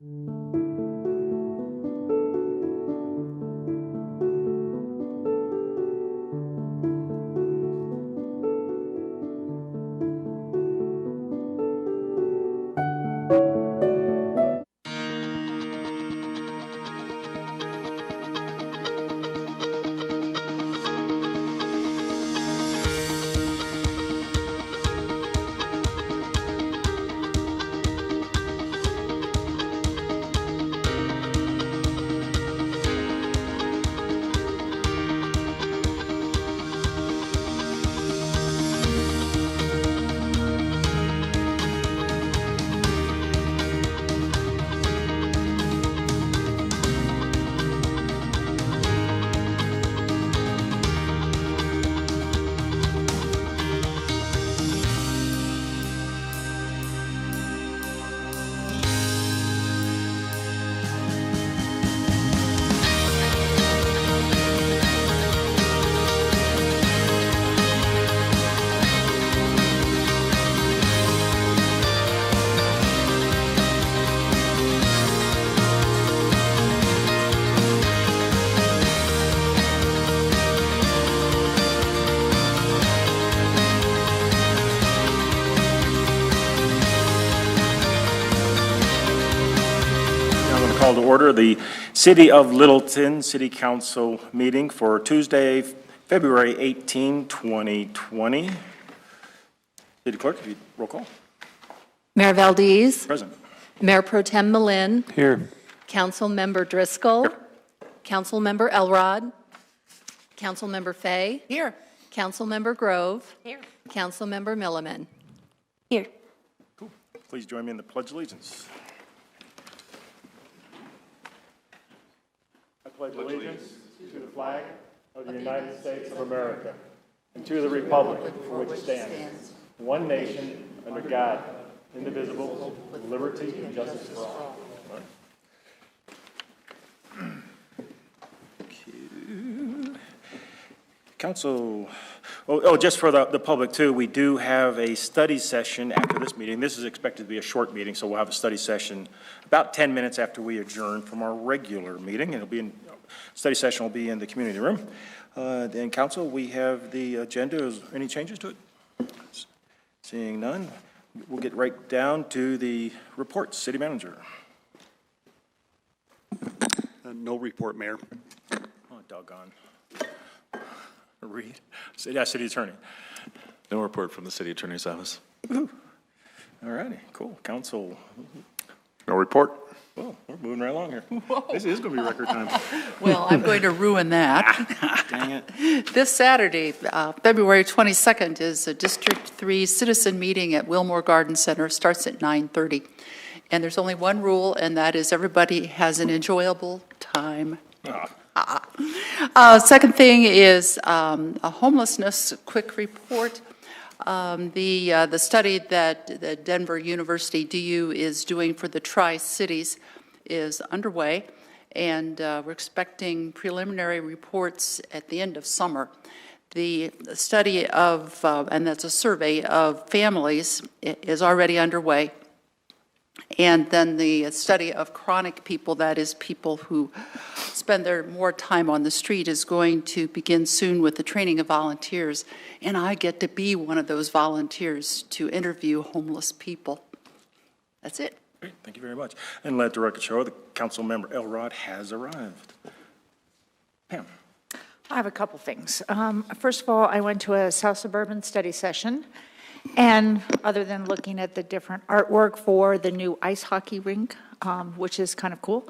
Call to order the City of Littleton City Council meeting for Tuesday, February 18, 2020. City Clerk, if you roll call. Mayor Valdez. Present. Mayor Pro Tem Malin. Here. Councilmember Driscoll. Here. Councilmember Elrod. Councilmember Fay. Here. Councilmember Grove. Here. Councilmember Milliman. Here. Cool. Please join me in the Pledge of Allegiance. I pledge allegiance to the flag of the United States of America and to the republic for which it stands, one nation, under God, indivisible, with liberty and justice for all. Council, just for the public too, we do have a study session after this meeting. This is expected to be a short meeting, so we'll have a study session about 10 minutes after we adjourn from our regular meeting. It'll be study session will be in the community room. Then council, we have the agenda. Is there any changes to it? Seeing none, we'll get right down to the reports. City manager. No report, Mayor. Oh, doggone. Reed. City attorney. No report from the city attorney's office. All righty, cool. Council. No report. Well, we're moving right along here. This is going to be record time. Well, I'm going to ruin that. Dang it. This Saturday, February 22nd, is a District 3 citizen meeting at Wilmore Garden Center. Starts at 9:30. And there's only one rule, and that is everybody has an enjoyable time. Second thing is a homelessness quick report. The study that the Denver University DU is doing for the Tri-Cities is underway, and we're expecting preliminary reports at the end of summer. The study of, and that's a survey of families, is already underway. And then the study of chronic people, that is people who spend their more time on the street, is going to begin soon with the training of volunteers. And I get to be one of those volunteers to interview homeless people. That's it. Great, thank you very much. And let the record show the council member Elrod has arrived. Pam. I have a couple things. First of all, I went to a South Suburban study session, and other than looking at the different artwork for the new ice hockey rink, which is kind of cool,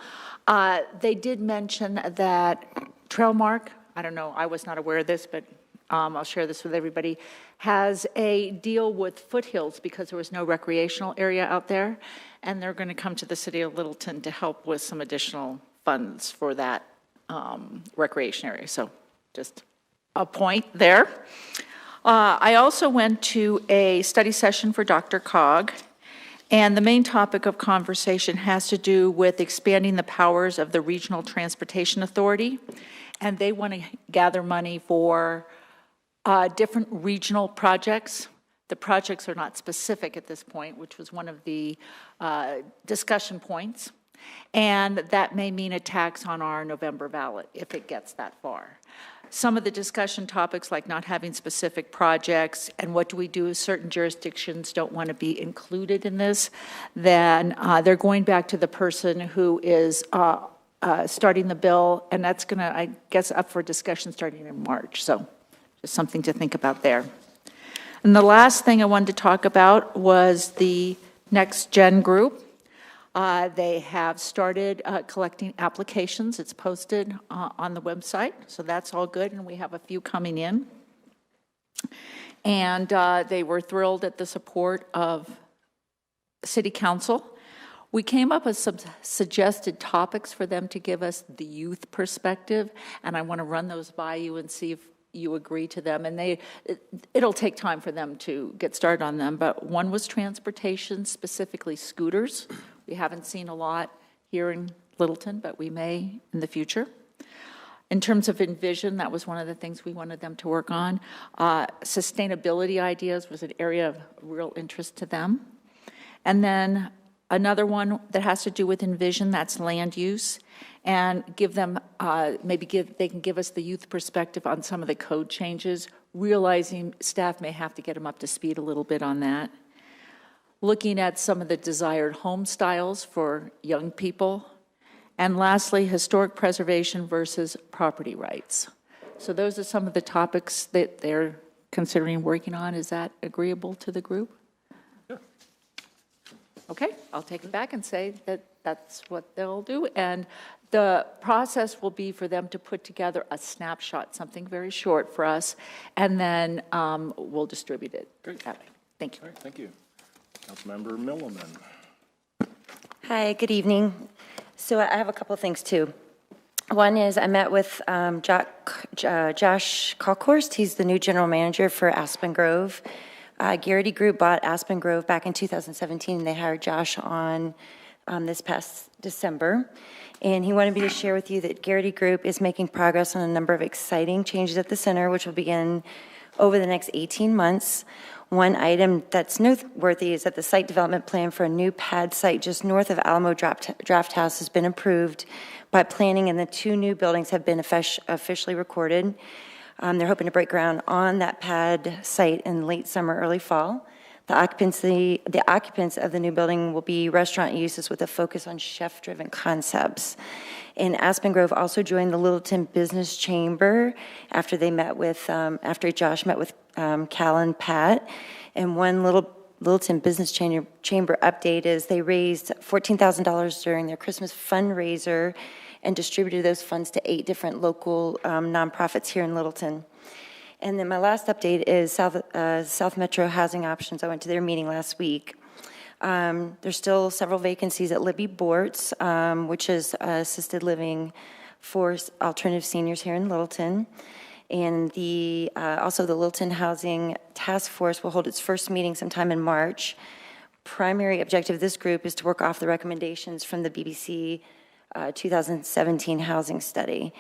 they did mention that Trailmark, I don't know, I was not aware of this, but I'll share this with everybody, has a deal with Foothills because there was no recreational area out there, and they're going to come to the city of Littleton to help with some additional funds for that recreation area. So just a point there. I also went to a study session for Dr. Cog, and the main topic of conversation has to do with expanding the powers of the Regional Transportation Authority, and they want to gather money for different regional projects. The projects are not specific at this point, which was one of the discussion points. And that may mean a tax on our November ballot if it gets that far. Some of the discussion topics, like not having specific projects and what do we do if certain jurisdictions don't want to be included in this, then they're going back to the person who is starting the bill, and that's going to, I guess, up for discussion starting in March. So just something to think about there. And the last thing I wanted to talk about was the Next Gen group. They have started collecting applications. It's posted on the website, so that's all good, and we have a few coming in. And they were thrilled at the support of City Council. We came up with some suggested topics for them to give us the youth perspective, and I want to run those by you and see if you agree to them. And it'll take time for them to get started on them, but one was transportation, specifically scooters. We haven't seen a lot here in Littleton, but we may in the future. In terms of Envision, that was one of the things we wanted them to work on. Sustainability ideas was an area of real interest to them. And then another one that has to do with Envision, that's land use, and give them, they can give us the youth perspective on some of the code changes, realizing staff may have to get them up to speed a little bit on that. Looking at some of the desired home styles for young people. And lastly, historic preservation versus property rights. So those are some of the topics that they're considering working on. Is that agreeable to the group? Yeah. Okay, I'll take it back and say that that's what they'll do. And the process will be for them to put together a snapshot, something very short for us, and then we'll distribute it that way. Thank you. All right, thank you. Councilmember Milliman. Hi, good evening. So I have a couple of things too. One is I met with Josh Kalkhorst. He's the new general manager for Aspen Grove. Garrity Group bought Aspen Grove back in 2017, and they hired Josh on this past December. And he wanted me to share with you that Garrity Group is making progress on a number of exciting changes at the center, which will begin over the next 18 months. One item that's noteworthy is that the site development plan for a new pad site just north of Alamo Draft House has been approved by planning, and the 2 new buildings have been officially recorded. They're hoping to break ground on that pad site in late summer, early fall. The occupants of the new building will be restaurant uses with a focus on chef-driven concepts. And Aspen Grove also joined the Littleton Business Chamber after Josh met with Cal and Pat. And one Littleton Business Chamber update is they raised $14,000 during their Christmas fundraiser and distributed those funds to 8 different local nonprofits here in Littleton. And then my last update is South Metro Housing Options. I went to their meeting last week. There's still several vacancies at Libby Bortz, which is assisted living for alternative seniors here in Littleton. And also the Littleton Housing Task Force will hold its first meeting sometime in March. Primary objective of this group is to work off the recommendations from the BBC 2017 housing study.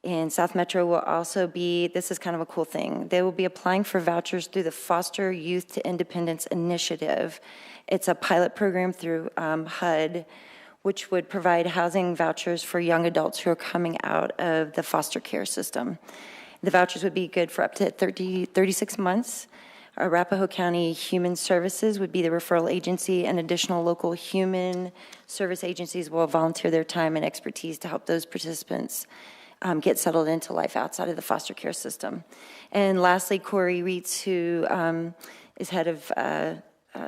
And South Metro will also be, this is kind of a cool thing, they will be applying for vouchers through the Foster Youth to Independence Initiative. It's a pilot program through HUD, which would provide housing vouchers for young adults who are coming out of the foster care system. The vouchers would be good for up to 36 months. Arapahoe County Human Services would be the referral agency, and additional local human service agencies will volunteer their time and expertise to help those participants get settled into life outside of the foster care system. And lastly, Corey Reitz, who is head of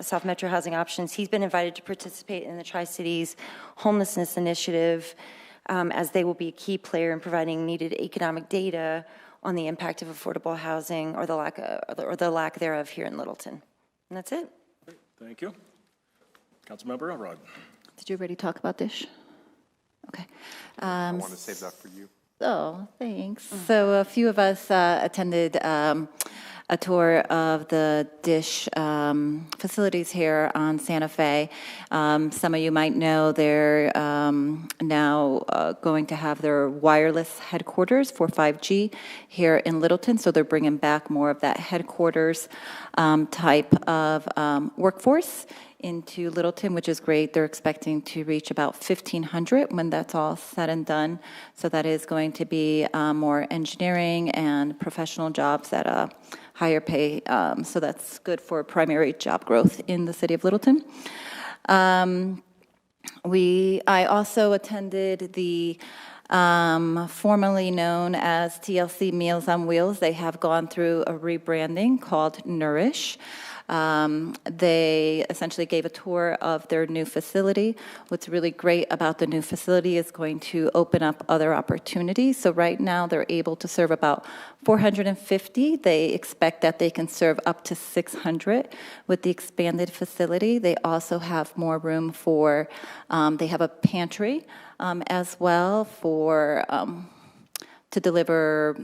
South Metro Housing Options, he's been invited to participate in the Tri-Cities Homelessness Initiative, as they will be a key player in providing needed economic data on the impact of affordable housing or the lack thereof here in Littleton. And that's it. Thank you. Councilmember Elrod. Did you already talk about DISH? Okay. I want to save that for you. Oh, thanks. So a few of us attended a tour of the DISH facilities here on Santa Fe. Some of you might know they're now going to have their wireless headquarters for 5G here in Littleton, so they're bringing back more of that headquarters type of workforce into Littleton, which is great. They're expecting to reach about 1,500 when that's all said and done. So that is going to be more engineering and professional jobs at a higher pay. So that's good for primary job growth in the city of Littleton. I also attended the formerly known as TLC Meals on Wheels. They have gone through a rebranding called Nourish. They essentially gave a tour of their new facility. What's really great about the new facility is going to open up other opportunities. So right now they're able to serve about 450. They expect that they can serve up to 600 with the expanded facility. They also have more room for, they have a pantry as well for, to deliver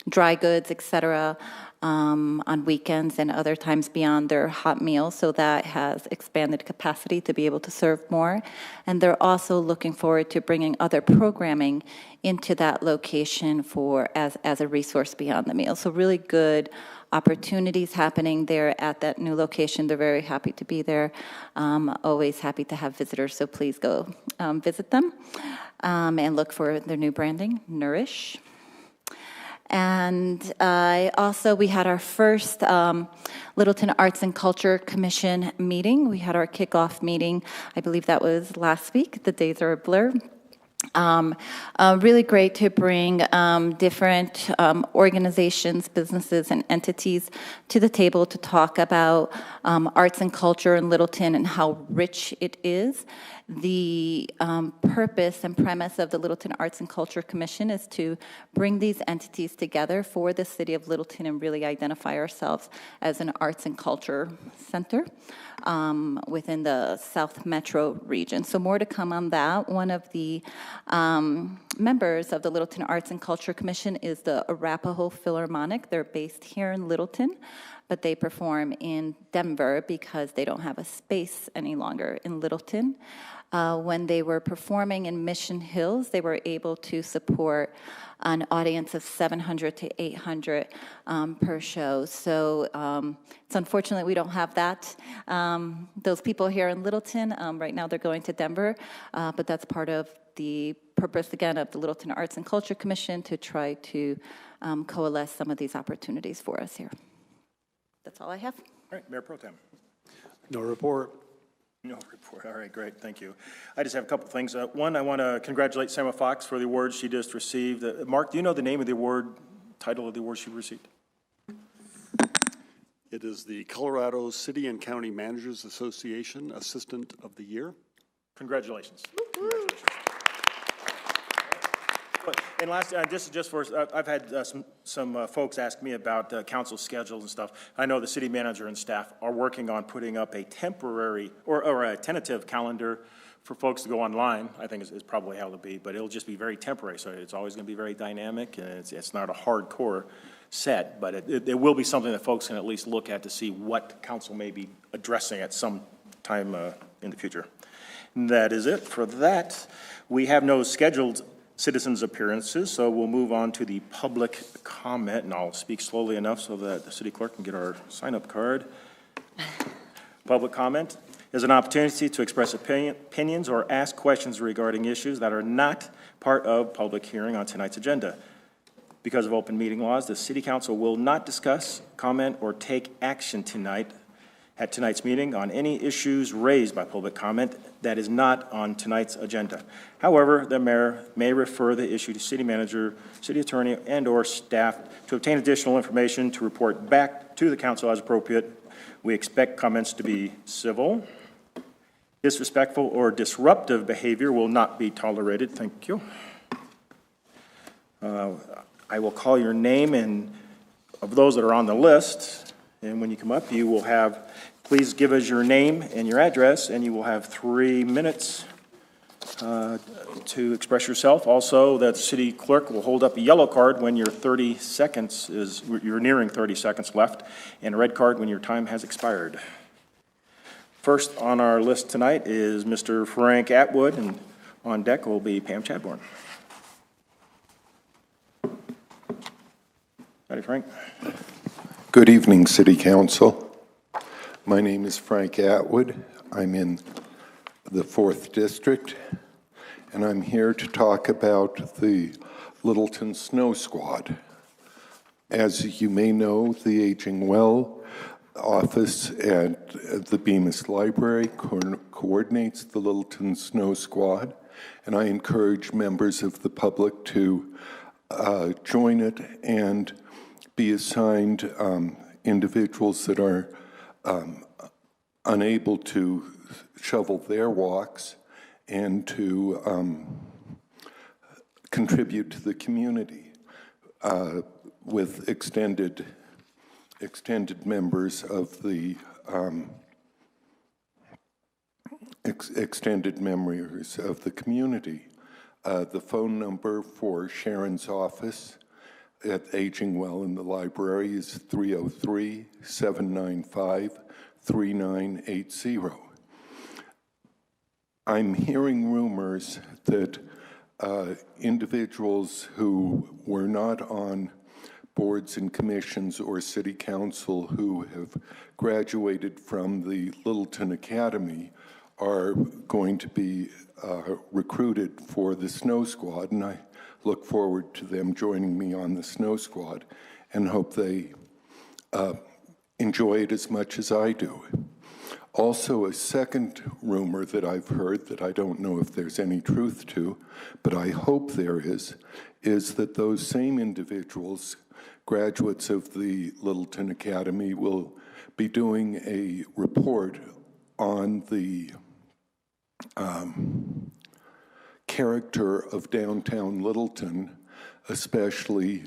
dry goods, et cetera, on weekends and other times beyond their hot meals, so that has expanded capacity to be able to serve more. And they're also looking forward to bringing other programming into that location for as a resource beyond the meal. So really good opportunities happening there at that new location. They're very happy to be there. Always happy to have visitors, so please go visit them and look for their new branding, Nourish. And we had our first Littleton Arts and Culture Commission meeting. We had our kickoff meeting, I believe that was last week. The days are a blur. Really great to bring different organizations, businesses, and entities to the table to talk about arts and culture in Littleton and how rich it is. The purpose and premise of the Littleton Arts and Culture Commission is to bring these entities together for the city of Littleton and really identify ourselves as an arts and culture center within the South Metro region. So more to come on that. One of the members of the Littleton Arts and Culture Commission is the Arapahoe Philharmonic. They're based here in Littleton, but they perform in Denver because they don't have a space any longer in Littleton. When they were performing in Mission Hills, they were able to support an audience of 700 to 800 per show. So it's unfortunate we don't have that. Those people here in Littleton, right now they're going to Denver, but that's part of the purpose, again, of the Littleton Arts and Culture Commission to try to coalesce some of these opportunities for us here. That's all I have. All right, Mayor Pro Tem. No report. No report. All right, great. Thank you. I just have a couple things. One, I want to congratulate Sarah Fox for the award she just received. Mark, do you know the name of the award, title of the award she received? It is the Colorado City and County Managers Association Assistant of the Year. Congratulations. Congratulations. And last, this is just for, I've had some folks ask me about council schedules and stuff. I know the city manager and staff are working on putting up a temporary or a tentative calendar for folks to go online. I think is probably how it'll be, but it'll just be very temporary. So it's always going to be very dynamic, and it's not a hardcore set, but it will be something that folks can at least look at to see what council may be addressing at some time in the future. And that is it for that. We have no scheduled citizens' appearances, so we'll move on to the public comment, and I'll speak slowly enough so that the city clerk can get our sign-up card. Public comment is an opportunity to express opinions or ask questions regarding issues that are not part of public hearing on tonight's agenda. Because of open meeting laws, the City Council will not discuss, comment, or take action tonight at tonight's meeting on any issues raised by public comment that is not on tonight's agenda. However, the mayor may refer the issue to city manager, city attorney, and/or staff to obtain additional information to report back to the council as appropriate. We expect comments to be civil. Disrespectful or disruptive behavior will not be tolerated. Thank you. I will call your name and of those that are on the list, and when you come up, you will have, please give us your name and your address, and you will have 3 minutes to express yourself. Also, the city clerk will hold up a yellow card when your 30 seconds is, you're nearing 30 seconds left, and a red card when your time has expired. First on our list tonight is Mr. Frank Atwood, and on deck will be Pam Chadbourne. Howdy, Frank. Good evening, City Council. My name is Frank Atwood. I'm in the 4th District, and I'm here to talk about the Littleton Snow Squad. As you may know, the Aging Well office at the Bemis Library coordinates the Littleton Snow Squad, and I encourage members of the public to join it and be assigned individuals that are unable to shovel their walks and to contribute to the community with extended members of the extended members of the community. The phone number for Sharon's office at Aging Well in the library is 303-795-3980. I'm hearing rumors that individuals who were not on boards and commissions or city council who have graduated from the Littleton Academy are going to be recruited for the Snow Squad, and I look forward to them joining me on the Snow Squad and hope they enjoy it as much as I do. Also, a second rumor that I've heard that I don't know if there's any truth to, but I hope there is that those same individuals, graduates of the Littleton Academy, will be doing a report on the character of downtown Littleton, especially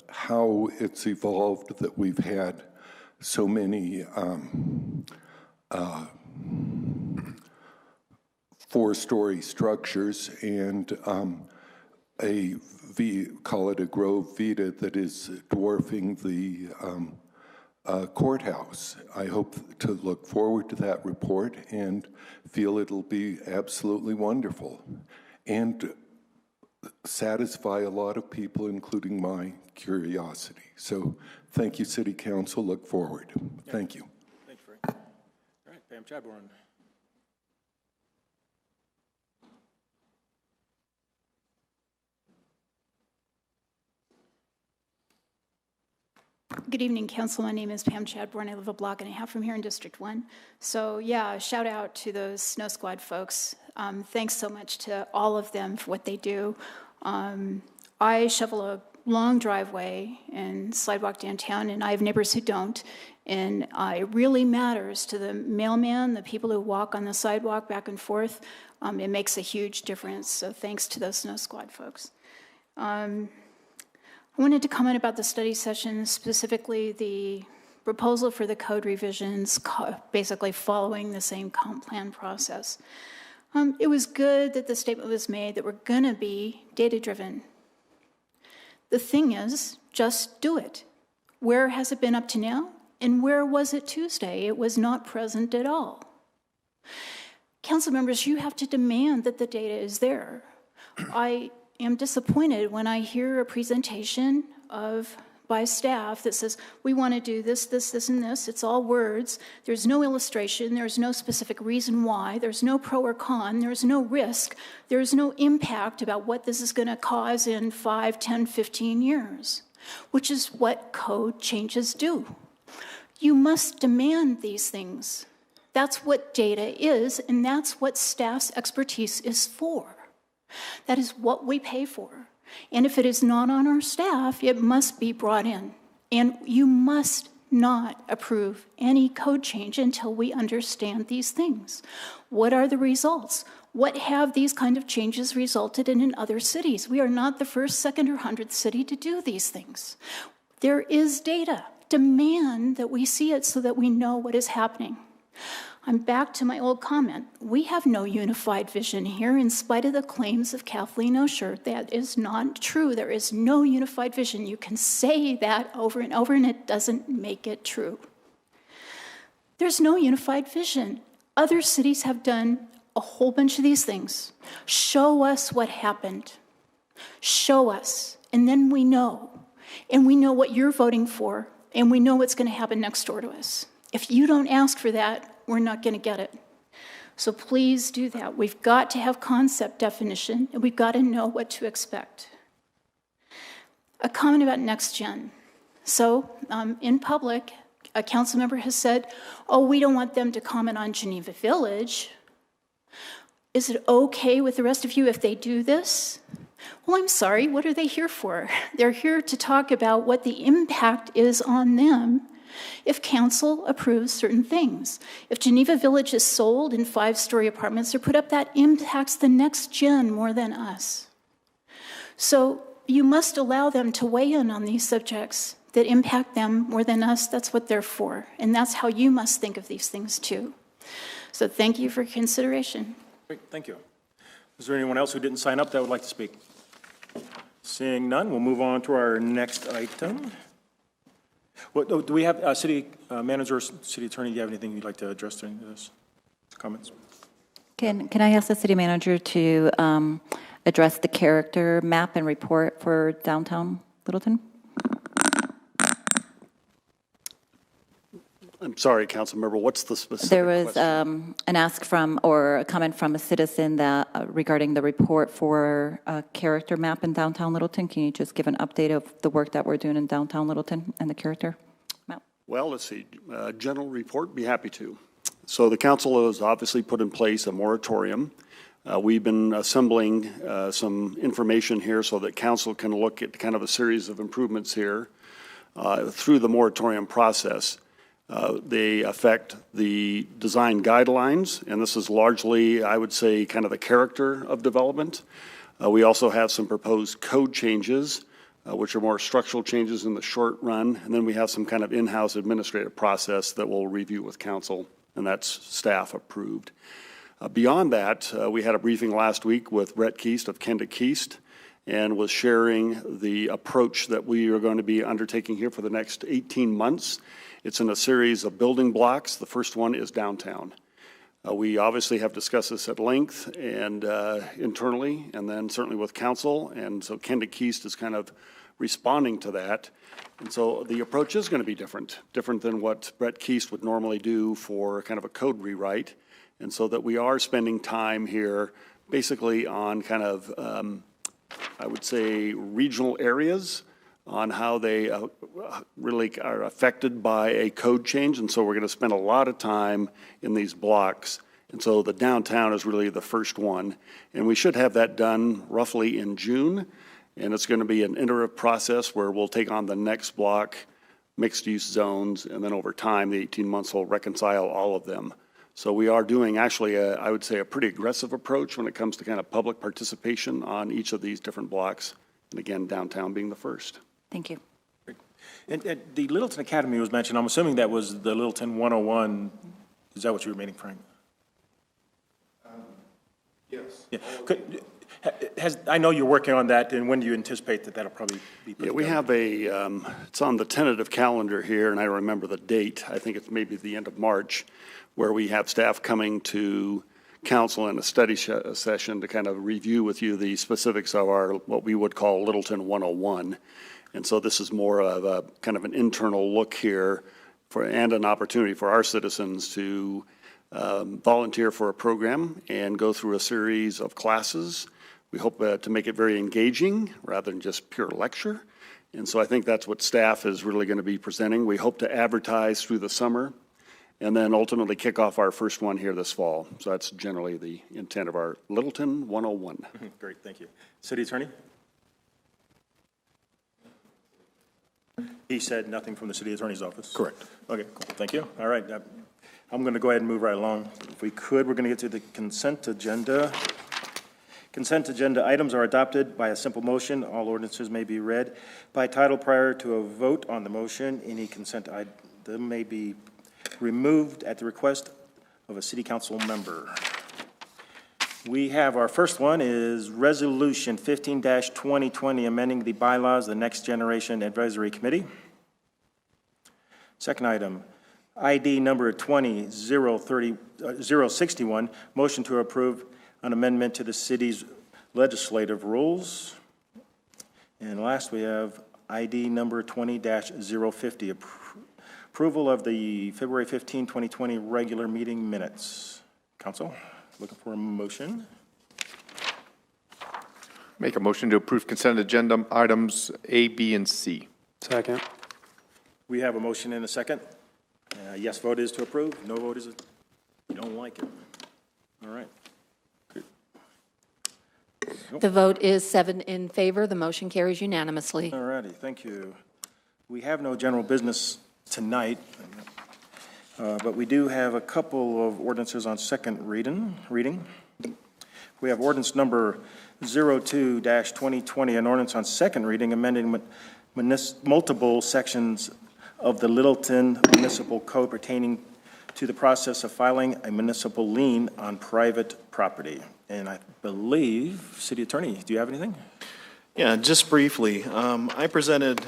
how it's evolved that we've had so many four-story structures and call it a Grove Vita that is dwarfing the courthouse. I hope to look forward to that report and feel it'll be absolutely wonderful and satisfy a lot of people, including my curiosity. So thank you, City Council. Look forward. Thank you. Thanks, Frank. All right, Pam Chadbourne. Good evening, Council. My name is Pam Chadbourne. I live a block and a half from here in District 1. So yeah, shout out to those Snow Squad folks. Thanks so much to all of them for what they do. I shovel a long driveway and sidewalk downtown, and I have neighbors who don't. And it really matters to the mailman, the people who walk on the sidewalk back and forth. It makes a huge difference. So thanks to those Snow Squad folks. I wanted to comment about the study session, specifically the proposal for the code revisions, basically following the same comp plan process. It was good that the statement was made that we're going to be data-driven. The thing is, just do it. Where has it been up to now? And where was it Tuesday? It was not present at all. Council members, you have to demand that the data is there. I am disappointed when I hear a presentation by staff that says, we want to do this, this, this, and this. It's all words. There's no illustration. There's no specific reason why. There's no pro or con. There's no risk. There's no impact about what this is going to cause in 5, 10, 15 years, which is what code changes do. You must demand these things. That's what data is, and that's what staff's expertise is for. That is what we pay for. And if it is not on our staff, it must be brought in. And you must not approve any code change until we understand these things. What are the results? What have these kind of changes resulted in other cities? We are not the first, second, or 100th city to do these things. There is data. Demand that we see it so that we know what is happening. I'm back to my old comment. We have no unified vision here in spite of the claims of Kathleen Osher. That is not true. There is no unified vision. You can say that over and over and it doesn't make it true. There's no unified vision. Other cities have done a whole bunch of these things. Show us what happened. Show us, and then we know. And we know what you're voting for, and we know what's going to happen next door to us. If you don't ask for that, we're not going to get it. So please do that. We've got to have concept definition, and we've got to know what to expect. A comment about Next Gen. So in public, a council member has said, oh, we don't want them to comment on Geneva Village. Is it okay with the rest of you if they do this? Well, I'm sorry, what are they here for? They're here to talk about what the impact is on them if council approves certain things. If Geneva Village is sold in 5-story apartments or put up, that impacts the Next Gen more than us. So you must allow them to weigh in on these subjects that impact them more than us. That's what they're for. And that's how you must think of these things too. So thank you for consideration. Great, thank you. Is there anyone else who didn't sign up that would like to speak? Seeing none, we'll move on to our next item. What, do we have city manager or city attorney? Do you have anything you'd like to address during this? Comments? Can I ask the city manager to address the character map and report for downtown Littleton? I'm sorry, Councilmember, what's the specific There was question? an ask from, or a comment from a citizen that regarding the report for a character map in downtown Littleton. Can you just give an update of the work that we're doing in downtown Littleton and the character map? Well, let's see, general report, be happy to. So the council has obviously put in place a moratorium. We've been assembling some information here so that council can look at kind of a series of improvements here through the moratorium process. They affect the design guidelines, and this is largely, I would say, kind of the character of development. We also have some proposed code changes, which are more structural changes in the short run, and then we have some kind of in-house administrative process that we'll review with council, and that's staff approved. Beyond that, we had a briefing last week with Brett Keast of Kenda Keast, and was sharing the approach that we are going to be undertaking here for the next 18 months. It's in a series of building blocks. The first one is downtown. We obviously have discussed this at length and internally, and then certainly with council, and so Kenda Keast is kind of responding to that. And so the approach is going to be different than what Brett Keast would normally do for kind of a code rewrite. And so that we are spending time here basically on kind of, I would say, regional areas on how they really are affected by a code change. And so we're going to spend a lot of time in these blocks. And so the downtown is really the first one. And we should have that done roughly in June. And it's going to be an iterative process where we'll take on the next block, mixed-use zones, and then over time, the 18 months will reconcile all of them. So we are doing actually, I would say, a pretty aggressive approach when it comes to kind of public participation on each of these different blocks. And again, downtown being the first. Thank you. And the Littleton Academy was mentioned. I'm assuming that was the Littleton 101. Is that what you were meaning, Frank? Yes. Yeah. I know you're working on that, and when do you anticipate that that'll probably be put Yeah, we together? have it's on the tentative calendar here, and I remember the date. I think it's maybe the end of March, where we have staff coming to council in a study session to kind of review with you the specifics of our, what we would call Littleton 101. And so this is more of a kind of an internal look here and an opportunity for our citizens to volunteer for a program and go through a series of classes. We hope to make it very engaging rather than just pure lecture. And so I think that's what staff is really going to be presenting. We hope to advertise through the summer and then ultimately kick off our first one here this fall. So that's generally the intent of our Littleton 101. Great, thank you. City Attorney? He said nothing from the City Attorney's office? Correct. Okay, cool, thank you. All right, I'm going to go ahead and move right along. If we could, we're going to get to the consent agenda. Consent agenda items are adopted by a simple motion. All ordinances may be read by title prior to a vote on the motion. Any consent item may be removed at the request of a city council member. We have our first one is Resolution 15-2020, amending the bylaws of the Next Generation Advisory Committee. Second item, ID number 20-061, motion to approve an amendment to the city's legislative rules. And last, we have ID number 20-050, Approval of the February 15, 2020 regular meeting minutes. Council, looking for a motion. Make a motion to approve consent agenda items A, B, and C. Second. We have a motion and a second. Yes vote is to approve, no vote is, you don't like it. All right. Good. The vote is 7 in favor. The motion carries unanimously. All righty, thank you. We have no general business tonight, but we do have a couple of ordinances on second reading. We have ordinance number 02-2020, an ordinance on second reading, amending multiple sections of the Littleton Municipal Code pertaining to the process of filing a municipal lien on private property. And I believe, City Attorney, do you have anything? Yeah, just briefly, I presented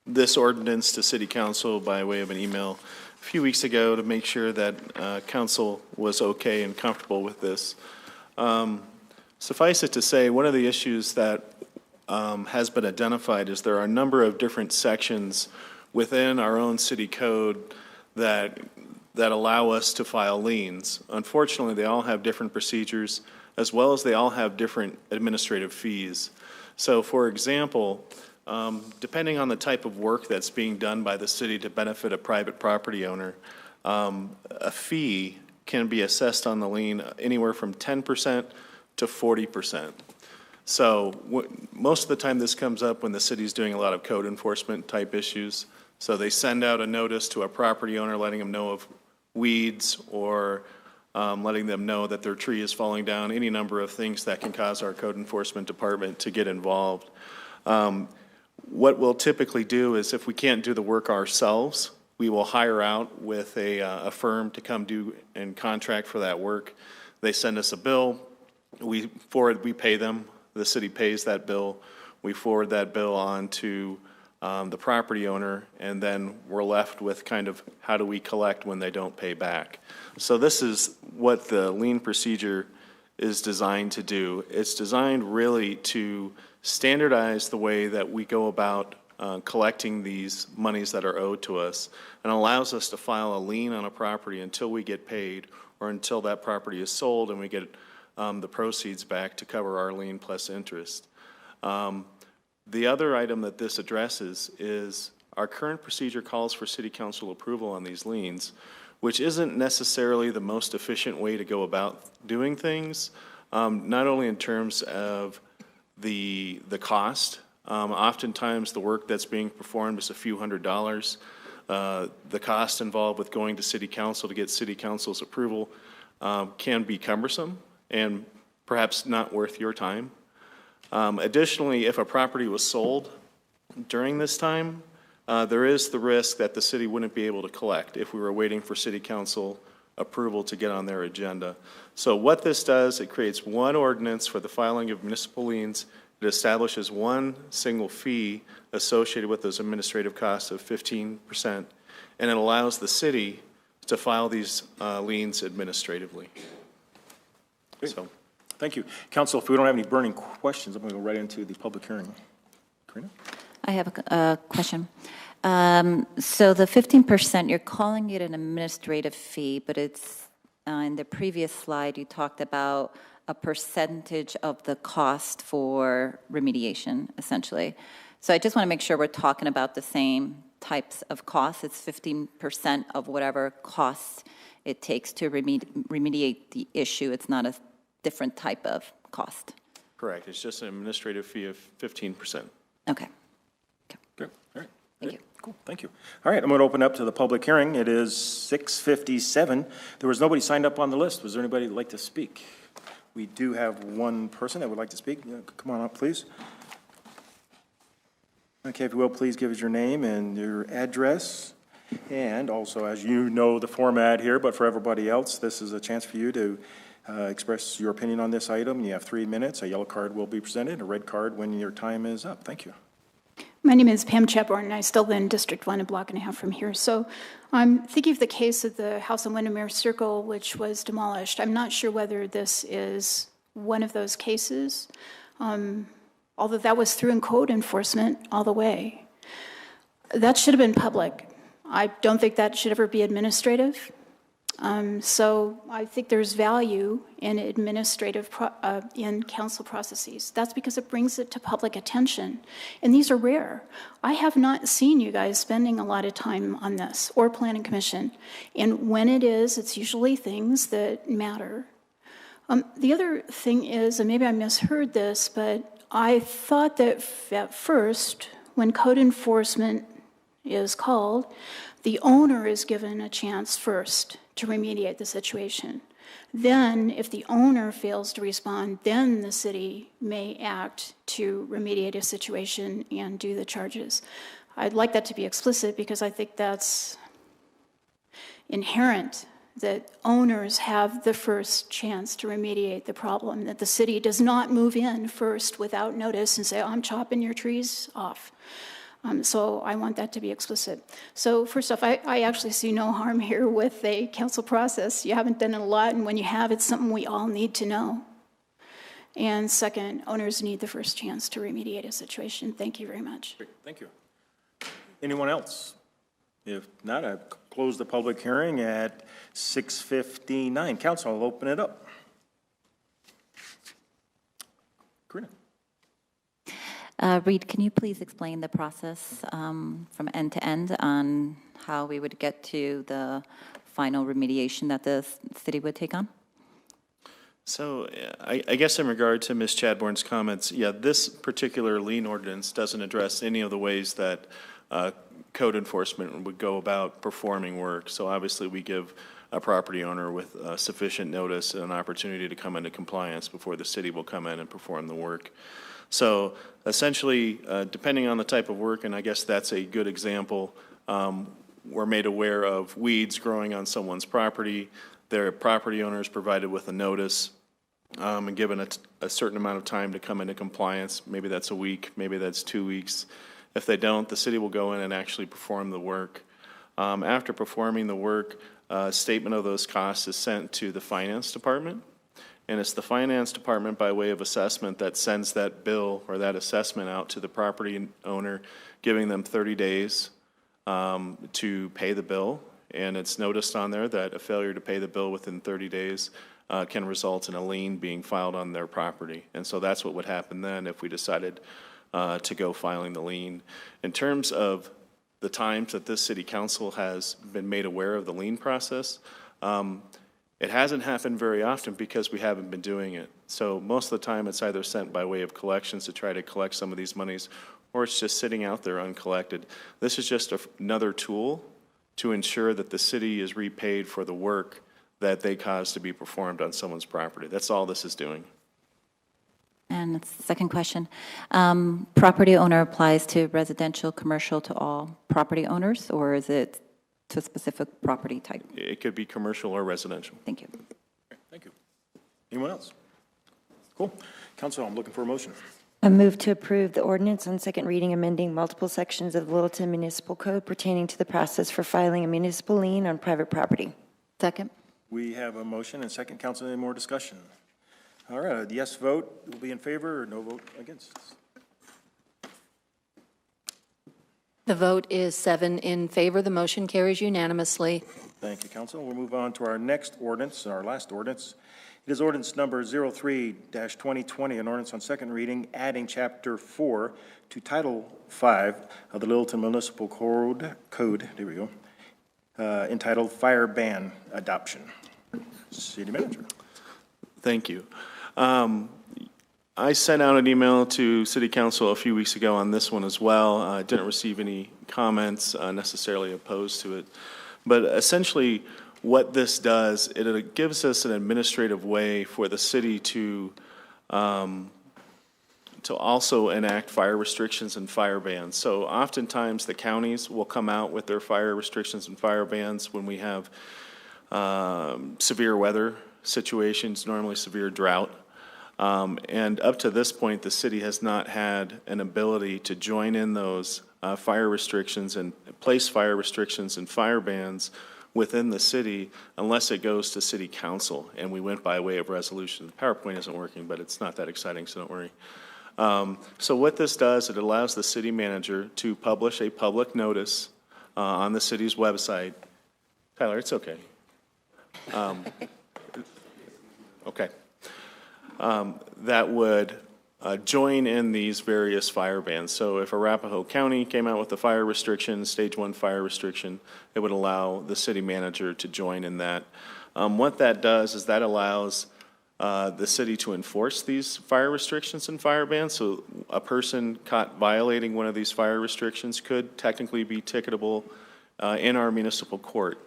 this ordinance to City Council by way of an email a few weeks ago to make sure that Council was okay and comfortable with this. Suffice it to say, one of the issues that has been identified is there are a number of different sections within our own city code that allow us to file liens. Unfortunately, they all have different procedures, as well as they all have different administrative fees. So, for example, depending on the type of work that's being done by the city to benefit a private property owner, a fee can be assessed on the lien anywhere from 10% to 40%. So most of the time this comes up when the city's doing a lot of code enforcement type issues. So they send out a notice to a property owner letting them know of weeds or letting them know that their tree is falling down, any number of things that can cause our code enforcement department to get involved. What we'll typically do is if we can't do the work ourselves, we will hire out with a firm to come do and contract for that work. They send us a bill. We pay them. The city pays that bill. We forward that bill on to the property owner, and then we're left with kind of how do we collect when they don't pay back. So this is what the lien procedure is designed to do. It's designed really to standardize the way that we go about collecting these monies that are owed to us, and allows us to file a lien on a property until we get paid or until that property is sold and we get the proceeds back to cover our lien plus interest. The other item that this addresses is our current procedure calls for City Council approval on these liens, which isn't necessarily the most efficient way to go about doing things, not only in terms of the cost. Oftentimes the work that's being performed is a few $100s. The cost involved with going to City Council to get City Council's approval can be cumbersome and perhaps not worth your time. Additionally, if a property was sold during this time, there is the risk that the city wouldn't be able to collect if we were waiting for City Council approval to get on their agenda. So what this does, it creates one ordinance for the filing of municipal liens. It establishes one single fee associated with those administrative costs of 15%, and it allows the city to file these liens administratively. So. Thank you. Council, if we don't have any burning questions, I'm going to go right into the public hearing. Karina? I have a question. So the 15%, you're calling it an administrative fee, but it's, in the previous slide, you talked about a percentage of the cost for remediation, essentially. So I just want to make sure we're talking about the same types of costs. It's 15% of whatever costs it takes to remediate the issue. It's not a different type of cost. Correct. It's just an administrative fee of 15%. Okay. Good. All right. Thank you. Cool. Thank you. All right. I'm going to open up to the public hearing. It is 6:57. There was nobody signed up on the list. Was there anybody who'd like to speak? We do have one person that would like to speak. Come on up, please. Okay, if you will, please give us your name and your address. And also, as you know the format here, but for everybody else, this is a chance for you to express your opinion on this item. You have 3 minutes. A yellow card will be presented, a red card when your time is up. Thank you. My name is Pam Chapborn, and I still live in District 1, a block and a half from here. So I'm thinking of the case of the house on Windermere Circle, which was demolished. I'm not sure whether this is one of those cases, although that was through code enforcement all the way. That should have been public. I don't think that should ever be administrative. So I think there's value in in council processes. That's because it brings it to public attention. And these are rare. I have not seen you guys spending a lot of time on this, or planning commission. And when it is, it's usually things that matter. The other thing is, and maybe I misheard this, but I thought that at first, when code enforcement is called, the owner is given a chance first to remediate the situation. Then, if the owner fails to respond, then the city may act to remediate a situation and do the charges. I'd like that to be explicit because I think that's inherent, that owners have the first chance to remediate the problem, that the city does not move in first without notice and say, oh, I'm chopping your trees off. So I want that to be explicit. So first off, I actually see no harm here with a council process. You haven't done it a lot, and when you have, it's something we all need to know. And second, owners need the first chance to remediate a situation. Thank you very much. Great, thank you. Anyone else? If not, I close the public hearing at 6:59. Council, I'll open it up. Karina. Reed, can you please explain the process from end to end on how we would get to the final remediation that the city would take on? So I guess in regard to Ms. Chadbourne's comments, yeah, this particular lien ordinance doesn't address any of the ways that code enforcement would go about performing work. So obviously we give a property owner with sufficient notice and an opportunity to come into compliance before the city will come in and perform the work. So essentially, depending on the type of work, and I guess that's a good example, we're made aware of weeds growing on someone's property. Their property owner is provided with a notice and given a certain amount of time to come into compliance. Maybe that's a week, maybe that's 2 weeks. If they don't, the city will go in and actually perform the work. After performing the work, a statement of those costs is sent to the finance department. And it's the finance department, by way of assessment, that sends that bill or that assessment out to the property owner, giving them 30 days to pay the bill. And it's noticed on there that a failure to pay the bill within 30 days can result in a lien being filed on their property. And so that's what would happen then if we decided to go filing the lien. In terms of the times that this city council has been made aware of the lien process, it hasn't happened very often because we haven't been doing it. So most of the time it's either sent by way of collections to try to collect some of these monies, or it's just sitting out there uncollected. This is just another tool to ensure that the city is repaid for the work that they caused to be performed on someone's property. That's all this is doing. And the second question, property owner applies to residential, commercial, to all property owners, or is it to a specific property type? It could be commercial or residential. Thank you. Okay, thank you. Anyone else? Cool. Council, I'm looking for a motion. I move to approve the ordinance on second reading amending multiple sections of the Littleton Municipal Code pertaining to the process for filing a municipal lien on private property. Second. We have a motion and second. Council, any more discussion? All right, a yes vote will be in favor or no vote against? The vote is 7 in favor. The motion carries unanimously. Thank you, Council. We'll move on to our next ordinance, our last ordinance. It is ordinance number 03-2020, an ordinance on second reading, adding Chapter 4 to Title 5 of the Littleton Municipal Code, there we go, entitled Fire Ban Adoption. City Manager. Thank you. I sent out an email to City Council a few weeks ago on this one as well. I didn't receive any comments necessarily opposed to it. But essentially, what this does, it gives us an administrative way for the city to also enact fire restrictions and fire bans. So oftentimes, the counties will come out with their fire restrictions and fire bans when we have severe weather situations, normally severe drought. And up to this point, the city has not had an ability to join in those fire restrictions and place fire restrictions and fire bans within the city unless it goes to city council. And we went by way of resolution. The PowerPoint isn't working, but it's not that exciting, so don't worry. So what this does, it allows the city manager to publish a public notice on the city's website. Tyler, it's okay. Okay. That would join in these various fire bans. So if Arapahoe County came out with a fire restriction, stage 1 fire restriction, it would allow the city manager to join in that. What that does is that allows the city to enforce these fire restrictions and fire bans. So a person caught violating one of these fire restrictions could technically be ticketable in our municipal court.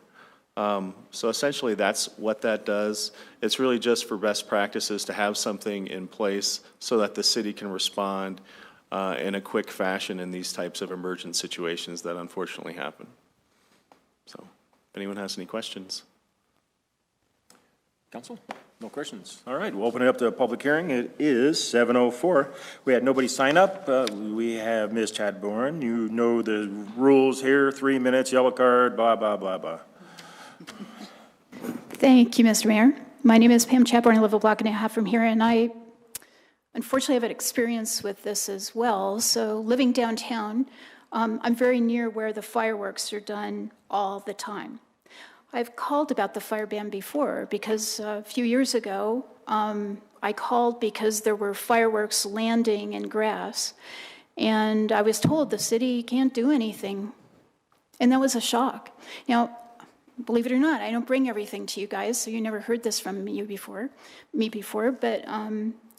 So essentially, that's what that does. It's really just for best practices to have something in place so that the city can respond in a quick fashion in these types of emergent situations that unfortunately happen. So if anyone has any questions. Council? No questions. All right, we'll open it up to a public hearing. It is 7:04. We had nobody sign up. We have Ms. Chadbourne. You know the rules here, 3 minutes, yellow card, blah, blah, blah, blah. Thank you, Mr. Mayor. My name is Pam Chadbourne. I live a block and a half from here, and I unfortunately have an experience with this as well. So living downtown, I'm very near where the fireworks are done all the time. I've called about the fire ban before because a few years ago, I called because there were fireworks landing in grass, and I was told the city can't do anything. And that was a shock. Now, believe it or not, I don't bring everything to you guys, so you never heard this from me before, but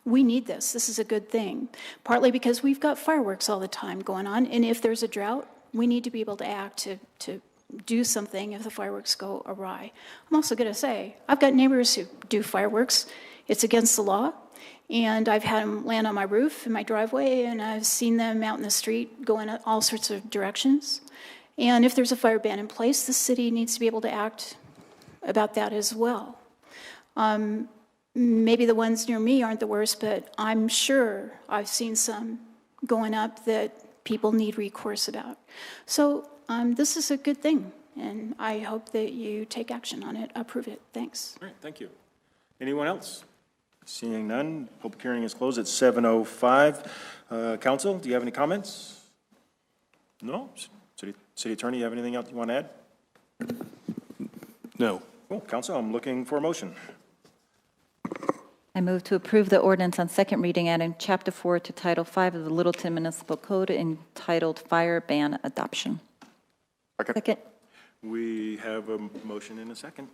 we need this. This is a good thing, partly because we've got fireworks all the time going on, and if there's a drought, we need to be able to act to do something if the fireworks go awry. I'm also going to say, I've got neighbors who do fireworks. It's against the law, and I've had them land on my roof in my driveway, and I've seen them out in the street going all sorts of directions. And if there's a fire ban in place, the city needs to be able to act about that as well. Maybe the ones near me aren't the worst, but I'm sure I've seen some going up that people need recourse about. So this is a good thing, and I hope that you take action on it, approve it. Thanks. All right, thank you. Anyone else? Seeing none, public hearing is closed at 7:05. Council, do you have any comments? No? City Attorney, you have anything else you want to add? No. Oh, Council, I'm looking for a motion. I move to approve the ordinance on second reading adding Chapter 4 to Title 5 of the Littleton Municipal Code entitled Fire Ban Adoption. Second. We have a motion and a second.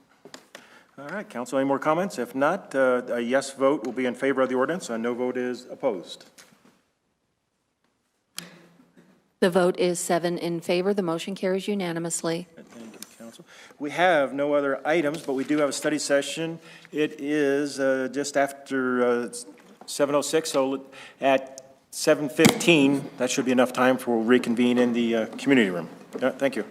All right, Council, any more comments? If not, a yes vote will be in favor of the ordinance, a no vote is opposed. The vote is 7 in favor. The motion carries unanimously. Thank you, Council. We have no other items, but we do have a study session. It is just after 7:06, so at 7:15, that should be enough time for we'll reconvene in the community room. Thank you.